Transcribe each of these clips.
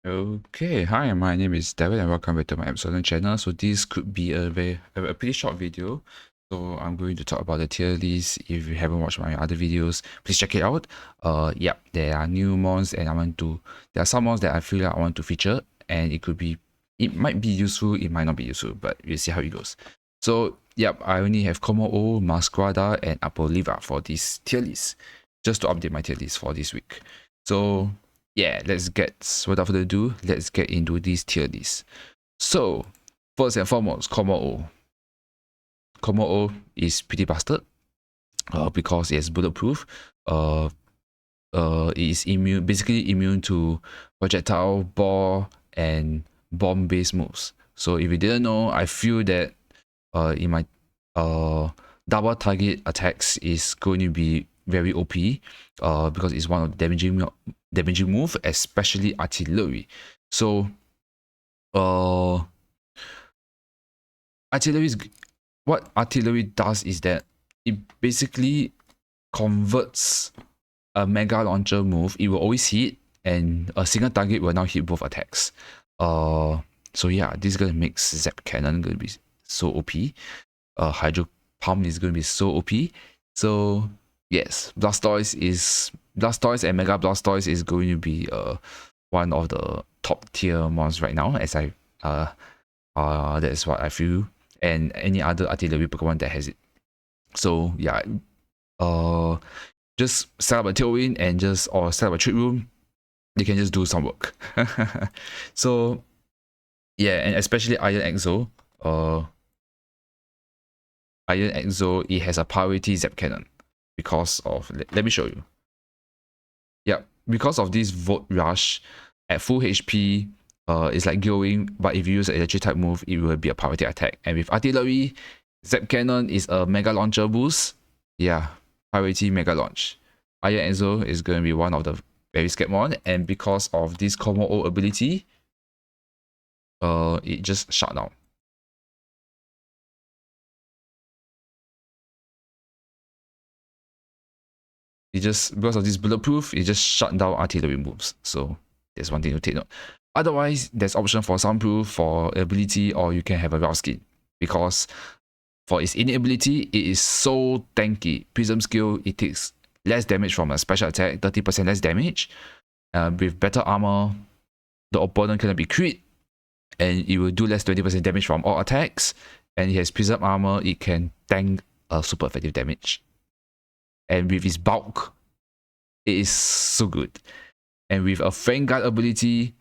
Okay, hi, my name is David and welcome back to my episode channel. So this could be a pretty short video. So I'm going to talk about the tier list. If you haven't watched my other videos, please check it out. Yeah, there are new mons and there are some mons that I feel like I want to feature, and it might be useful, it might not be useful, but we'll see how it goes. So yep, I only have Kommo-o, Meowscarada and Arboliva for this tier list, just to update my tier list for this week. So yeah, without further ado, let's get into this tier list. So, first and foremost, Kommo-o. Kommo-o is pretty busted because it is bulletproof. It is basically immune to projectile, ball, and bomb-based moves. So if you didn't know, I feel that in my double target attacks is going to be very OP because it's one of the damaging move, especially artillery. So what artillery does is that it basically converts a mega launcher move. It will always hit, and a single target will now hit both attacks. So yeah, this is gonna make Zap Cannon gonna be so OP. Hydro Pump is gonna be so OP. So yes, Blastoise and Mega Blastoise is going to be one of the top tier mons right now, as that is what I feel, and any other artillery Pokemon that has it. So yeah, just set up a Tailwind and or set up a Trick Room. You can just do some work. So yeah, and especially Iron Exo. Iron Exo, it has a priority Zap Cannon because of, let me show you. Yep, because of this Volt Rush at full HP, it's like going, but if you use an electric type move, it will be a priority attack. And with artillery, Zap Cannon is a mega launcher boost. Yeah, priority mega launch. Iron Exo is going to be one of the very scared mon, and because of this Kommo-o ability, it just shut down. Because of this bulletproof, it just shut down artillery moves. So there's one thing to take note. Otherwise, there's option for soundproof, for ability, or you can have a route skin. Because for its innate ability, it is so tanky. Prism skill, it takes less damage from a special attack, 30% less damage. With better armor, the opponent cannot be crit, and it will do less 20% damage from all attacks. And it has prism armor, it can tank super effective damage. And with its bulk, it is so good. And with a Fang Guard ability,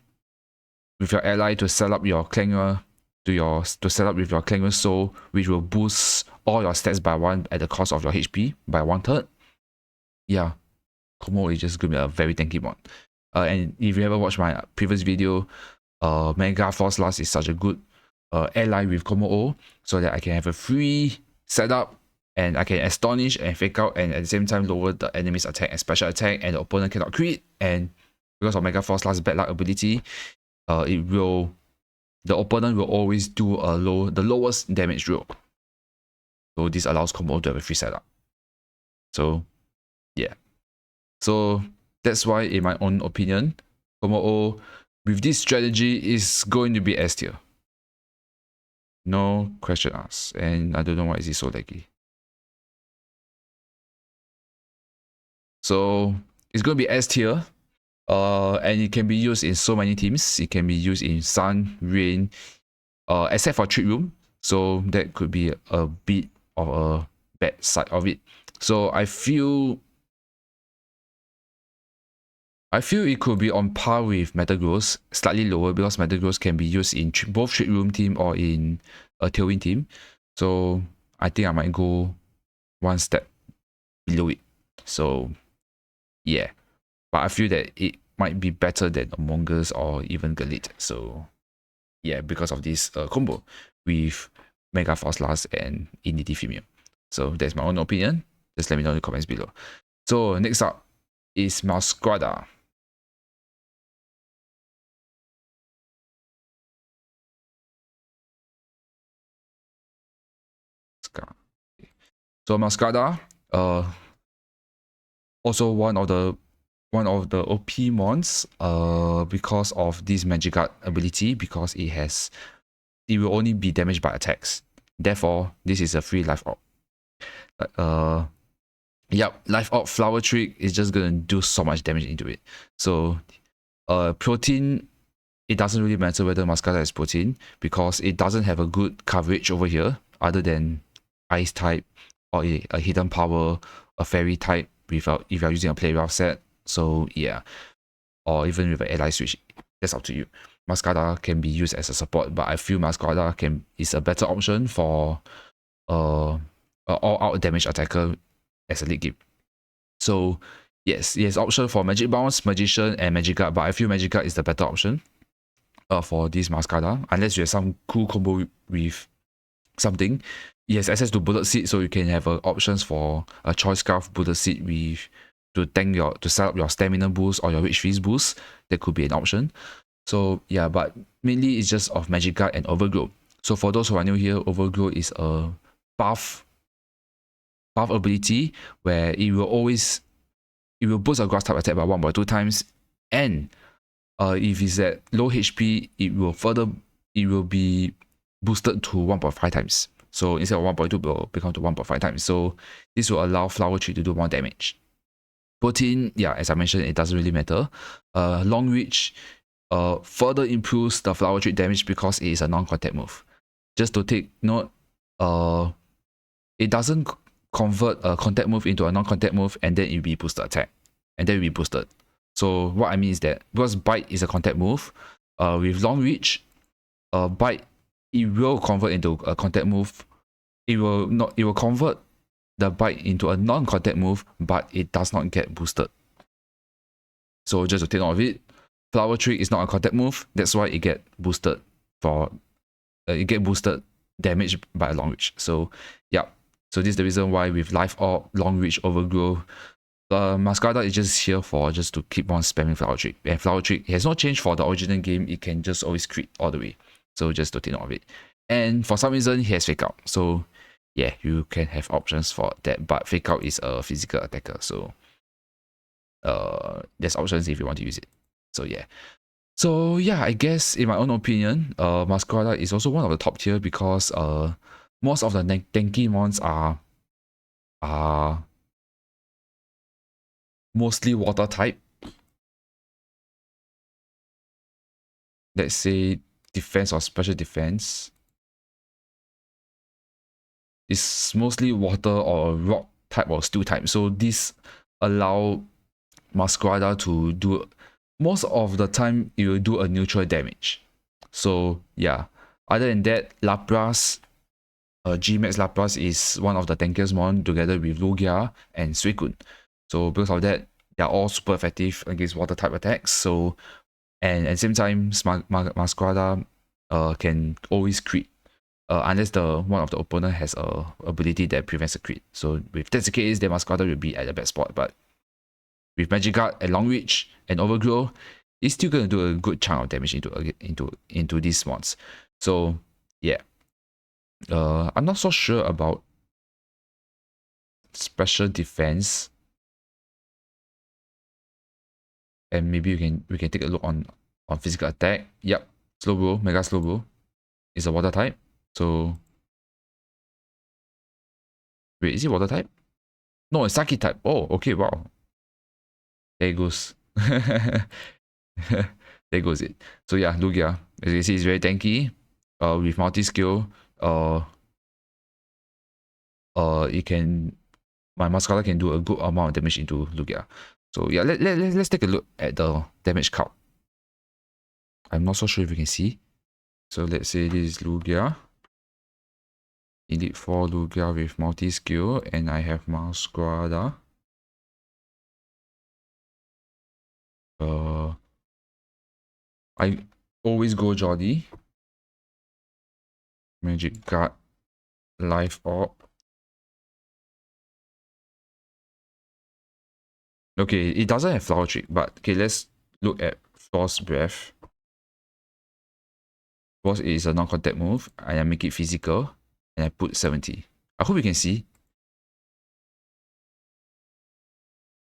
with your ally to set up your Clanger to set up with your Clanger Soul, which will boost all your stats by 1 at the cost of your HP by 1/3. Yeah, Kommo is just gonna be a very tanky mod. And if you ever watched my previous video, Mega Force Last is such a good ally with Kommo-o, so that I can have a free setup and I can astonish and fake out, and at the same time lower the enemy's attack and special attack, and the opponent cannot crit. And because of Mega Force Last bad luck ability, the opponent will always do the lowest damage roll. So this allows Kommo-o to have a free setup. So yeah. So that's why, in my own opinion, Kommo-o with this strategy is going to be S tier. No question asked. And I don't know why is it so laggy. So it's going to be S tier. And it can be used in so many teams. It can be used in Sun, Rain, except for Trick Room. So that could be a bit of a bad side of it. So I feel it could be on par with Metagross, slightly lower, because Metagross can be used in both Trick Room team or in a Tailwind team. So I think I might go one step below it. So yeah, but I feel that it might be better than Among Us or even Galit. So yeah, because of this combo with Mega Force Last and Initi Female. So that's my own opinion. Just let me know in the comments below. So next up is Meowscarada. So Meowscarada, also one of the one of the OP mons because of this Magic Guard ability, because it will only be damaged by attacks. Therefore, this is a free life orb. Yep, life orb flower trick is just gonna do so much damage into it. So protein, it doesn't really matter whether Meowscarada is protein, because it doesn't have a good coverage over here other than ice type or a hidden power, a fairy type without, if you're using a play rough set. So yeah, or even with an ally switch, that's up to you. Meowscarada can be used as a support, but I feel Meowscarada is a better option for a all-out damage attacker as a late game. So yes, it has option for Magic Bounce, Magician, and Magic Guard, but I feel Magic Guard is the better option for this Meowscarada, unless you have some cool combo with something. It has access to Bullet Seed, so you can have options for a Choice Scarf Bullet Seed with to set up your stamina boost or your Rich Feast boost. That could be an option. So yeah, but mainly it's just of Magic Guard and Overgrow. So for those who are new here, Overgrow is a buff ability where it will boost a grass type attack by 1.2 times, and if it's at low HP, it will be boosted to 1.5 times. So instead of 1.2, it will become to 1.5 times. So this will allow Flower Tree to do more damage. Protein, yeah, as I mentioned, it doesn't really matter. Long Reach further improves the Flower Tree damage because it is a non-contact move. Just to take note, it doesn't convert a contact move into a non-contact move and then it will be boosted attack. And then it will be boosted. So what I mean is that because Bite is a contact move, with Long Reach, Bite, it will convert into a contact move. It will convert the Bite into a non-contact move, but it does not get boosted. So just to take note of it, Flower Trick is not a contact move. That's why it get boosted damage by Long Reach. So yeah, so this is the reason why with Life Orb, Long Reach, Overgrow, Meowscarada is just here for just to keep on spamming Flower Trick. And Flower Trick has not changed for the original game. It can just always crit all the way. So just to take note of it. And for some reason, he has Fake Out. So yeah, you can have options for that. But Fake Out is a physical attacker. So there's options if you want to use it. So yeah. So yeah, I guess in my own opinion, Meowscarada is also one of the top tier because most of the tanky mons are mostly water type. Let's say defense or special defense. It's mostly water or rock type or steel type. So this allow Meowscarada to do, most of the time it will do a neutral damage. So yeah, other than that, Lapras, G-Max Lapras is one of the tankiest mon together with Lugia and Suicune. So because of that, they're all super effective against water type attacks. So and at the same time, Meowscarada can always crit unless one of the opponent has a ability that prevents a crit. So if that's the case, then Meowscarada will be at a bad spot. But with Magic Guard and Long Reach and Overgrow, it's still gonna do a good chunk of damage into these mons. So yeah, I'm not so sure about special defense, and maybe we can take a look on physical attack. Yep, Slowbro, Mega Slowbro is a water type. So wait, is it water type? No, it's Psychic type. Oh, okay, wow. There it goes. There goes it. So yeah, Lugia, as you can see, it's very tanky. With multi-skill, it can, my Meowscarada can do a good amount of damage into Lugia. So yeah, let's take a look at the damage count. I'm not so sure if you can see. So let's say this is Lugia. Elite 4 Lugia with multi-skill, and I have Meowscarada. I always go Jolly. Magic Guard, Life Orb. Okay, it doesn't have Flower Trick, but okay, let's look at Force Breath. Force is a non-contact move, and I make it physical, and I put 70. I hope you can see.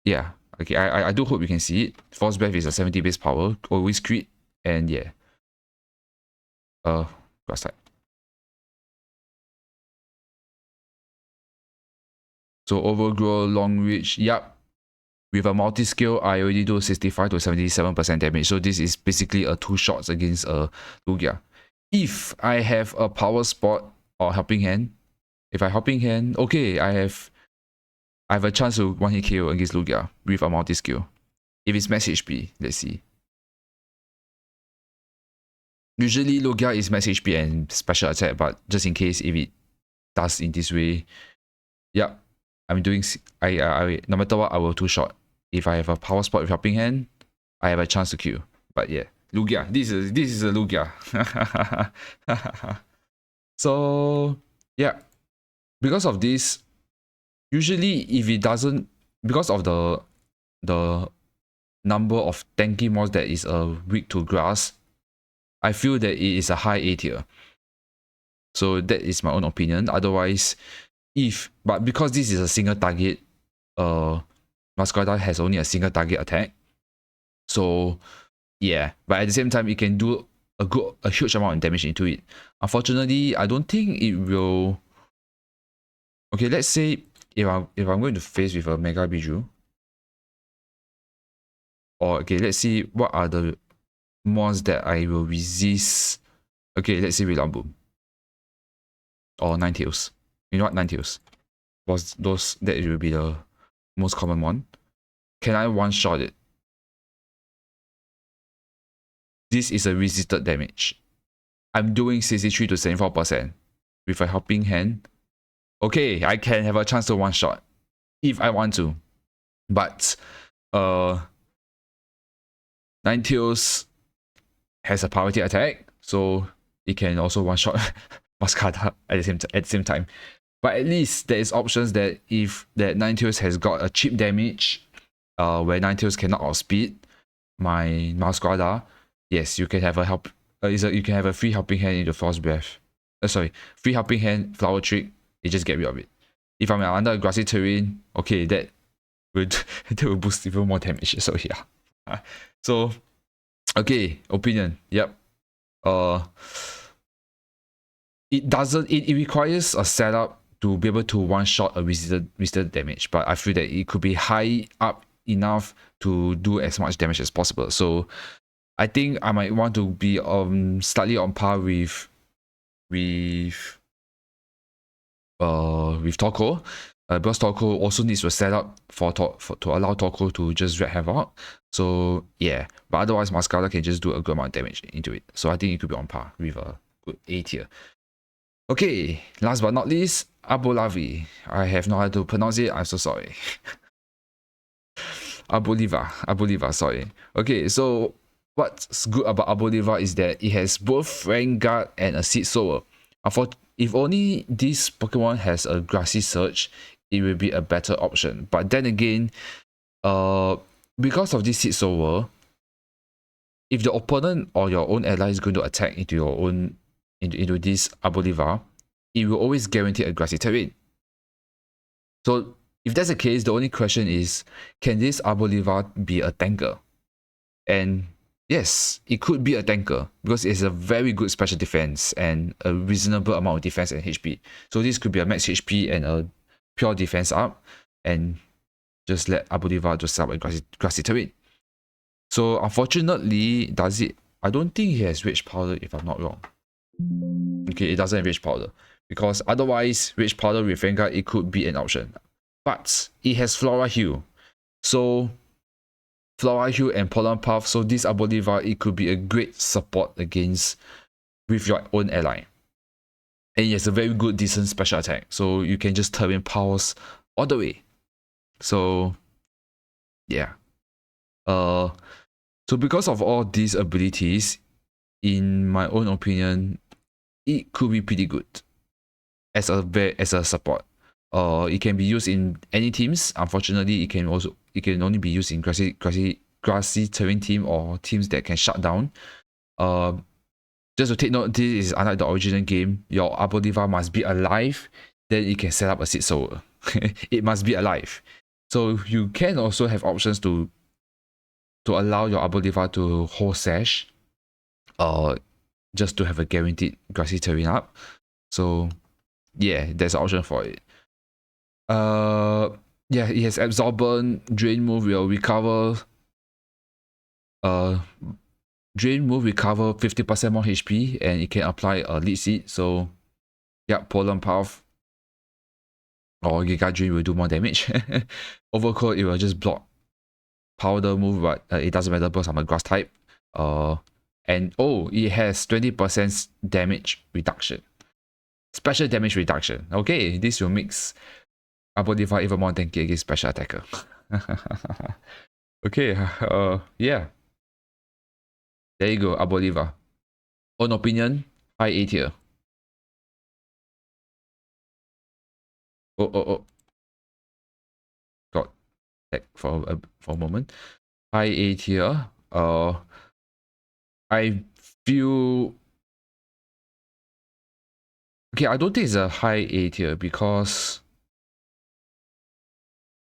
Yeah, Okay, I do hope you can see it. Force Breath is a 70 base power, always crit, and yeah. Grass type. So Overgrow, Long Reach, yup. With a multi-skill, I already do 65 to 77% damage. So this is basically a 2 shots against a Lugia. If I have a power spot or helping hand, if I helping hand, okay, I have a chance to 1-hit KO against Lugia with a multi-skill. If it's max HP, let's see. Usually Lugia is max HP and special attack, but just in case if it does in this way, yeah, I'm doing, I no matter what, I will 2-shot. If I have a power spot with helping hand, I have a chance to kill. But yeah, Lugia, this is a Lugia. So yeah, because of this, usually if it doesn't, because of the number of tanky mons that is weak to grass, I feel that it is a high A tier. So that is my own opinion. Otherwise, but because this is a single target, Meowscarada has only a single target attack. So yeah, but at the same time, it can do a huge amount of damage into it. Unfortunately, I don't think it will. Okay, let's say if I'm going to face with a Mega Bijou, or okay, let's see what are the mons that I will resist. Okay, let's say Rillaboom or Ninetales. You know what, Ninetales was those that will be the most common one. Can I 1-shot it? This is a resisted damage. I'm doing 63 to 74% with a helping hand. Okay, I can have a chance to 1-shot if I want to, but Ninetales has a priority attack, so it can also 1-shot Meowscarada at the same time. But at least there is options that if that Ninetales has got a cheap damage, where Ninetales cannot outspeed my Meowscarada, yes, you can have a you can have a free helping hand in the Force Breath. Free helping hand, Flower Trick. You just get rid of it. If I'm under a grassy terrain, okay, that will boost even more damage. So yeah. So okay, opinion. Yep. It requires a setup to be able to 1-shot a resisted damage, but I feel that it could be high up enough to do as much damage as possible. So I think I might want to be slightly on par with Torkoal, because Torkoal also needs to set up to allow Torkoal to just wreak havoc. So yeah, but otherwise Meowscarada can just do a good amount of damage into it. So I think it could be on par with a good A tier. Okay, last but not least, Arboliva. I have no idea how to pronounce it. I'm so sorry. Arboliva, sorry. Okay, so what's good about Arboliva is that it has both Fang Guard and a Seed Sower. If only this Pokemon has a Grassy Surge, it will be a better option. But then again, because of this Seed Sower, if the opponent or your own ally is going to attack into your own into this Arboliva, it will always guarantee a grassy terrain. So if that's the case, the only question is, can this Arboliva be a tanker? And yes, it could be a tanker because it's a very good special defense and a reasonable amount of defense and HP. So this could be a max HP and a pure defense up, and just let Arboliva just set up a grassy terrain. So unfortunately, does it? I don't think he has Rage Powder if I'm not wrong. Okay, it doesn't have Rage Powder, because otherwise Rage Powder with Vanguard, it could be an option. But it has Flora Heal. So Flora Heal and Pollen Puff, so this Arboliva, it could be a great support against with your own ally. And it has a very good decent special attack, so you can just turn in powers all the way. So yeah. So because of all these abilities, in my own opinion, it could be pretty good as a support. It can be used in any teams. Unfortunately, it can only be used in grassy terrain team or teams that can shut down. Just to take note, this is unlike the original game. Your Arboliva must be alive, then it can set up a Seed Sower. It must be alive. So you can also have options to allow your Arboliva to hold sash, just to have a guaranteed grassy terrain up. So yeah, there's an option for it. Yeah, it has absorbent, drain move will recover. Drain move recover 50% more HP, and it can apply a lead seed. So yeah, pollen path or Giga Drain will do more damage. Overcoat, it will just block powder move, but it doesn't matter because I'm a grass type. And oh, it has 20% damage reduction. Special damage reduction. Okay, this will makes Arboliva even more tanky against special attacker. Okay, yeah. There you go, Arboliva. Own opinion, high A tier. Oh. Got tech for a moment. High A tier. I feel okay. I don't think it's a high A tier because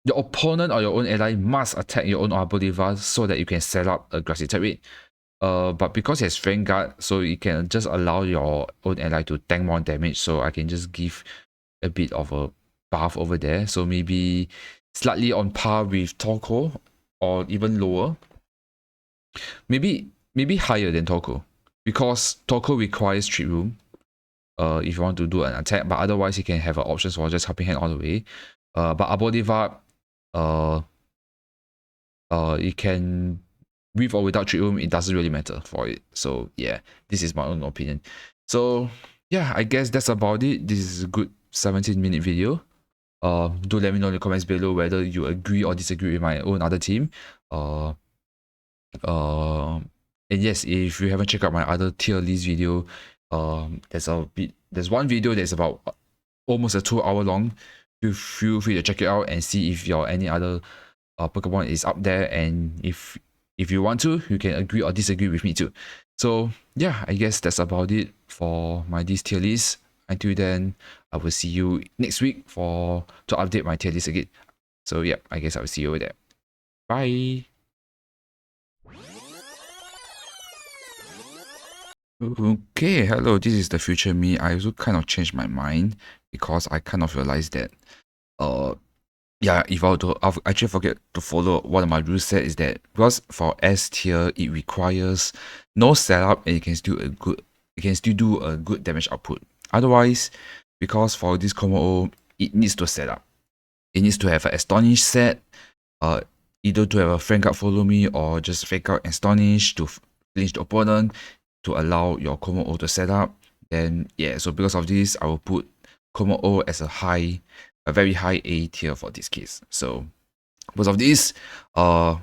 your opponent or your own ally must attack your own Arboliva so that you can set up a grassy terrain. But because it has Strength Guard, so you can just allow your own ally to tank more damage. So I can just give a bit of a buff over there. So maybe slightly on par with Torko or even lower. Maybe higher than Torko, because Torko requires Trick Room. If you want to do an attack, but otherwise you can have options for just Helping Hand all the way. But Arboliva, it can with or without Trick Room, it doesn't really matter for it. So yeah, this is my own opinion. So yeah, I guess that's about it. This is a good 17-minute video. Do let me know in the comments below whether you agree or disagree with my own other team. And yes, if you haven't checked out my other tier list video, there's one video that's about almost a 2-hour long. Feel free to check it out and see if your any other Pokemon is up there, and if you want to, you can agree or disagree with me too. So yeah, I guess that's about it for my this tier list. Until then, I will see you next week to update my tier list again. So yeah, I guess I will see you over there. Bye. Okay, hello, this is the future me. I also kind of changed my mind because I kind of realized that yeah, if I were to I've actually forget to follow one of my rules set is that because for S tier it requires no setup and you can still do a good damage output. Otherwise, because for this Kommo-o, it needs to set up. It needs to have an Astonish set, either to have a Friend Guard follow me or just fake out Astonish to flinch the opponent to allow your Kommo-o to set up. Then yeah, so because of this, I will put Kommo-o as a very high A tier for this case. So because of this, yeah,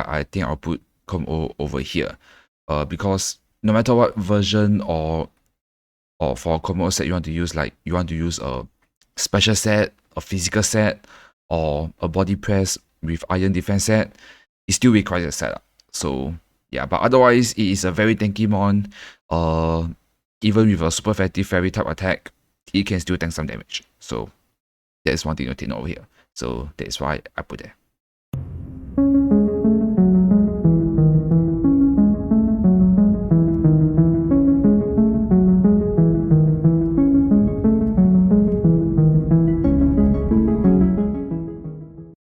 I think I'll put Kommo-o over here. Because no matter what version or for Kommo-o set you want to use, like you want to use a special set, a physical set, or a body press with iron defense set, it still requires a setup. So yeah, but otherwise it is a very tanky mon. Even with a super effective fairy type attack, it can still tank some damage. So that's one thing to take note over here. So that's why I put there.